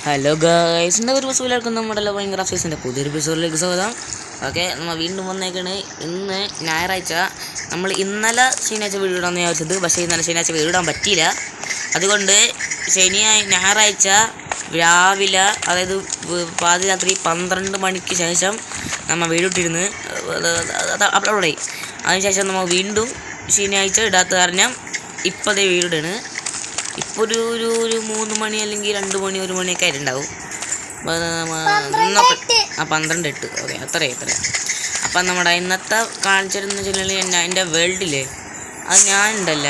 Hello guys, എന്താ ഒരു ബസ്സുകാർക്കും നമ്മുടെ മൈൻക്രാഫ്റ്റ് പുതിയൊരു എപ്പിസോഡിലേക്ക് സ്വാഗതം. ഓക്കെ, നമ്മൾ വീണ്ടും വന്നേക്കാണ്. ഇന്ന് ഞായറാഴ്ച. നമ്മൾ ഇന്നലെ ശനിയാഴ്ച വീഡിയോ ഇടാമെന്ന് വിചാരിച്ചത്, പക്ഷേ ഇന്നലെ ശനിയാഴ്ച വീഡിയോ ഇടാൻ പറ്റിയില്ല. അതുകൊണ്ട് ഞായറാഴ്ച രാവിലെ, അതായത് പാതിരാത്രി 12 മണിക്ക് ശേഷം നമ്മൾ വീഡിയോ ഇട്ടിരുന്ന് അപ്ലോഡ് ആയി. അതിനുശേഷം നമ്മൾ വീണ്ടും ശനിയാഴ്ച ഇടാത്ത കാരണം ഇപ്പോഴത്തെ വീഡിയോ ഇടാണ്. ഇപ്പോൾ ഒരു 3 മണി അല്ലെങ്കിൽ 2 മണി 1 മണിയൊക്കെ ആയിട്ടുണ്ടാവും. 12:08. ഓക്കെ, അത്രയും. അപ്പം നമ്മുടെ ഇന്നത്തെ കാണിച്ചിരുന്ന വെച്ചാൽ എൻ്റെ വേൾഡിൽ അത് ഞാനുണ്ടല്ല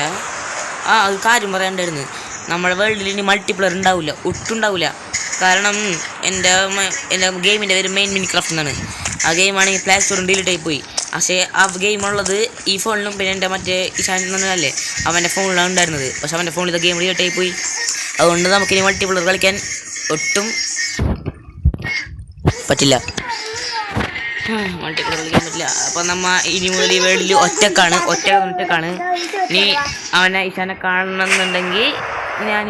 അത് കാര്യം പറയാണ്ടായിരുന്നു. നമ്മുടെ വേൾഡിൽ ഇനി മൾട്ടിപ്ലെയർ ഉണ്ടാവില്ല, ഒട്ടുണ്ടാവില്ല. കാരണം എൻ്റെ ഗെയിമിൻ്റെ പേര് മൈൻക്രാഫ്റ്റ് എന്നാണ്. ആ ഗെയിമാണെങ്കിൽ പ്ലേ സ്റ്റോറിൽ ഡിലീറ്റ് ആയി പോയി. പക്ഷേ ആ ഗെയിം ഉള്ളത് ഈ ഫോണിലും പിന്നെ എൻ്റെ മറ്റേ ഇഷാനല്ലേ അവൻ്റെ ഫോണിലാണ് ഉണ്ടായിരുന്നത്. പക്ഷെ അവൻ്റെ ഫോണിൽ ഗെയിം ഡിലീറ്റ് ആയി പോയി. അതുകൊണ്ട് നമുക്കിനി മൾട്ടിപ്ലെയർ കളിക്കാൻ ഒട്ടും പറ്റില്ല. മൾട്ടിപ്ലെയർ കളിക്കാൻ പറ്റില്ല. അപ്പം നമ്മൾ ഇനി മുതൽ ഈ വേൾഡിൽ ഒറ്റക്കാണ്. ഇനി അവനെ ഇഷാനെ കാണണമെന്നുണ്ടെങ്കിൽ ഞാൻ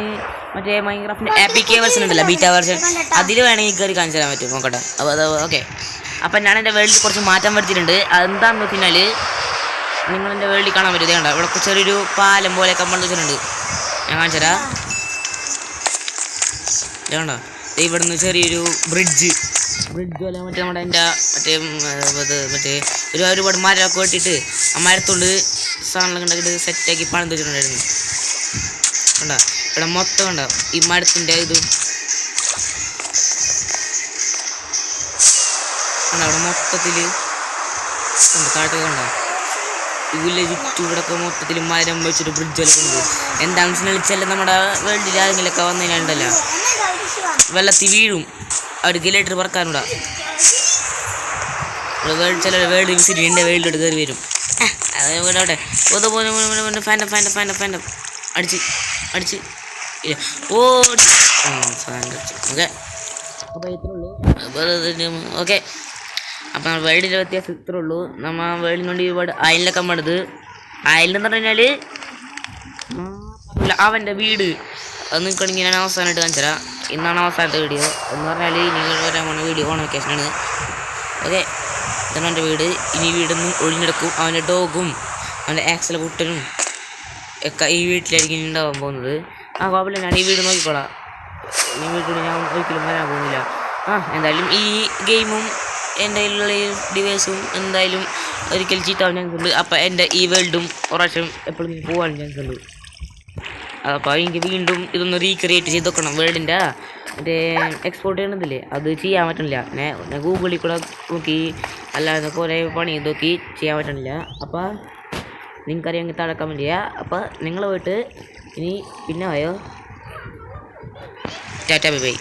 മറ്റേ മൈൻക്രാഫ്റ്റിൻ്റെ APK വേർഷൻ ഉണ്ടല്ലോ, ബീറ്റ വേർഷൻ, അതിൽ വേണമെങ്കിൽ കയറി കാണിച്ചു തരാൻ പറ്റും. നോക്കട്ടെ. അപ്പോൾ അത് ഓക്കെ. അപ്പം ഞാൻ എൻ്റെ വേൾഡിൽ കുറച്ച് മാറ്റം വരുത്തിയിട്ടുണ്ട്. അതെന്താണെന്ന് വെച്ചാൽ നിങ്ങളെൻ്റെ വേൾഡിൽ കാണാൻ പറ്റും. ഇതേണ്ട ഇവിടെ ചെറിയൊരു പാലം പോലെയൊക്കെ പണ്ട് വെച്ചിട്ടുണ്ട്. ഞാൻ കാണിച്ചു തരാം. ഇതേണ്ട ഇവിടുന്ന് ചെറിയൊരു ബ്രിഡ്ജ് പോലെ മറ്റേ നമ്മുടെ എൻ്റെ ഒരുപാട് മരമൊക്കെ വെട്ടിയിട്ട് ആ മരത്തോണ്ട് സാധനങ്ങളൊക്കെ ഉണ്ടാക്കിയിട്ട് സെറ്റാക്കി പണിത് വെച്ചിട്ടുണ്ടായിരുന്നു. കണ്ടോ ഇവിടെ മൊത്തം കണ്ടോ ഈ മരത്തിൻ്റെ ഇത് കണ്ടോ ഇവിടെ മൊത്തത്തിൽ താഴത്തേക്ക് കണ്ടോ ഈ വില്ലേജ് ചുറ്റൂടൊക്കെ മൊത്തത്തിൽ മരം വെച്ചിട്ട് ബ്രിഡ്ജൊക്കെ ഉണ്ട്. എന്താണെന്ന് വെച്ചാൽ നമ്മുടെ വേൾഡിൽ ആരെങ്കിലൊക്കെ വന്നതിനുണ്ടല്ലോ വെള്ളത്തിൽ വീഴും, അവർ ഗിലേറ്റർ പറക്കാനുണ്ടാ. ചില വേൾഡ് വിസിറ്റ് എൻ്റെ വേൾഡിലോട്ട് കയറി വരും. അതേപോലെ ഫാൻഡം അടിച്ച് ഓ ഓക്കെ. അപ്പോൾ ഇത്രേ ഉള്ളൂ. ഓക്കെ, അപ്പം വേൾഡിൻ്റെ വ്യത്യാസം ഇത്രേ ഉള്ളൂ. നമ്മൾ വേൾഡിന് വേണ്ടി ഒരുപാട് അയലിലൊക്കെ പണിത്. അയലെന്ന് പറഞ്ഞാൽ അവൻ്റെ വീട് അത് നിൽക്കണമെങ്കിൽ ഞാൻ അവസാനമായിട്ട് കാണിച്ചു തരാം. ഇന്നാണ് അവസാനത്തെ വീഡിയോ എന്ന് പറഞ്ഞാൽ നിങ്ങൾ വരാൻ പോകുന്ന വീഡിയോ ഓൺ വെക്കേഷനാണ്. ഓക്കെ, ഇതാണ് എൻ്റെ വീട്. ഇനി വീടൊന്നും ഒഴിഞ്ഞെടുക്കും. അവൻ്റെ ഡോഗും അവൻ്റെ ആക്സൽ കുട്ടനും ഒക്കെ ഈ വീട്ടിലായിരിക്കും ഉണ്ടാവാൻ പോകുന്നത്. കുഴപ്പമില്ല, ഞാൻ ഈ വീട് നോക്കിക്കോളാം. ഈ വീട്ടിൽ ഞാൻ ഒരിക്കലും വരാൻ പോകുന്നില്ല. എന്തായാലും ഈ ഗെയിമും എൻ്റെ കയ്യിലുള്ള ഈ ഡിവൈസും എന്തായാലും ഒരിക്കൽ ചീത്താവാൻ ചാൻസ് ഉണ്ട്. അപ്പം എൻ്റെ ഈ വേൾഡും പ്രാവശ്യം എപ്പോഴും പോകാൻ ചാൻസ് ഉണ്ട്. അപ്പോൾ എനിക്ക് വീണ്ടും ഇതൊന്ന് റീക്രിയേറ്റ് ചെയ്ത് വെക്കണം. വേൾഡിൻ്റെ മറ്റേ എക്സ്പോർട്ട് ചെയ്യണതില്ലേ അത് ചെയ്യാൻ പറ്റണില്ല. ഞാൻ ഗൂഗിളിൽ കൂടെ നോക്കി അല്ലാതെ കുറേ പണി നോക്കി ചെയ്യാൻ പറ്റണില്ല. അപ്പോൾ നിങ്ങൾക്കറിയാമെങ്കിൽ താഴെ കമൻറ്റ് ചെയ്യുക. അപ്പോൾ നിങ്ങൾ പോയിട്ട് ഇനി പിന്നെ പോയോ ടാറ്റ ബൈ ബൈ.